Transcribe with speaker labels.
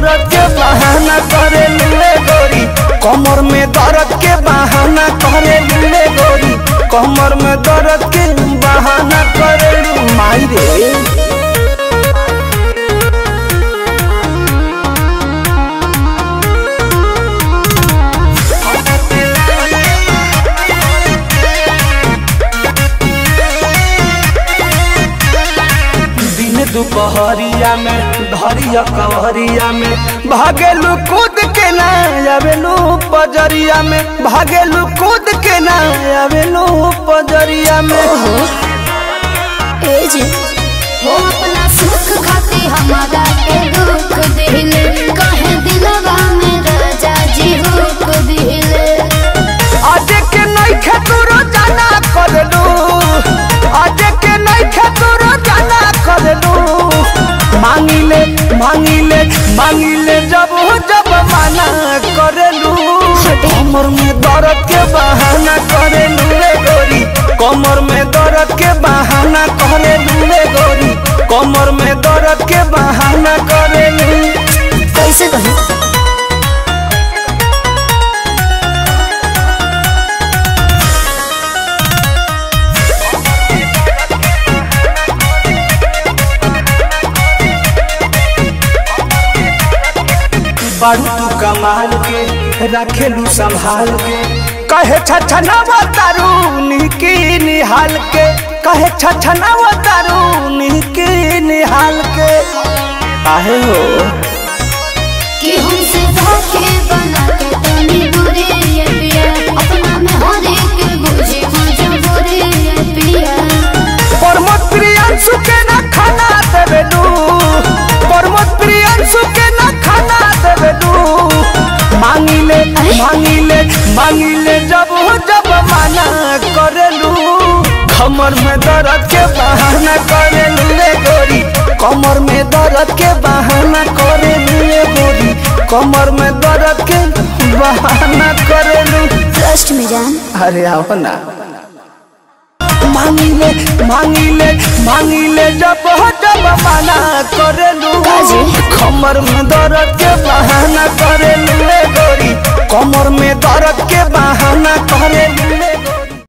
Speaker 1: दर्द के बहाना करे लूले गोरी, कमर में दर्द के बहाना करे लूले गोरी, कमर में दर्द के बहाना करे लू माई रे। दुपहरिया में धरिया कवरिया में भागेलू कूद के ना आवेलू पजरिया में, भागेलू कूद के ना आवेलू पजरिया में।
Speaker 2: वो अपना सुख खाती हमारा के दुख दिले, कहे दिलवा में राजा जी हुक दिले।
Speaker 1: आज के नहीं खेतुरो जाना कर लू, आज के नहीं खेतुरो जाना कर लू, मांगिले मांगिले मांगिले जब जब माना करेलू, कमर में दर्द के बहाना करेलू रे गोरी, कमर में दर्द के बहाना करेलू रे गोरी, कमर में दर्द के बहाना करेलू।
Speaker 2: कैसे कहे
Speaker 1: बारू तू कमाल के रखेलू संभाल के, कहे छछनावा तारू की निहाल के, कहे छछनावा तारू की निहाल के। आहे हो
Speaker 2: कि हमसे धोखे बना के तनी दूरी ये पिया, अपना में हर एक बुझे मजबूरी ये पिया।
Speaker 1: परमत प्रियांशु के ना खाना देवेलू, परमत प्रियांशु के ना खाना देवेलू, मांगिले मांगिले मांगिले जब जब माना करेलू, कमर में दर्द के बहाना करेलू रे गोरी, कमर में दर्द के बहाना करेलू रे गोरी, कमर में दर्द के बहाना करेलू।
Speaker 2: ट्रस्ट में जान
Speaker 1: अरे आओ ना। मांगिले मांगिले मांगिले जब जब माना करेलू, कमर में दर्द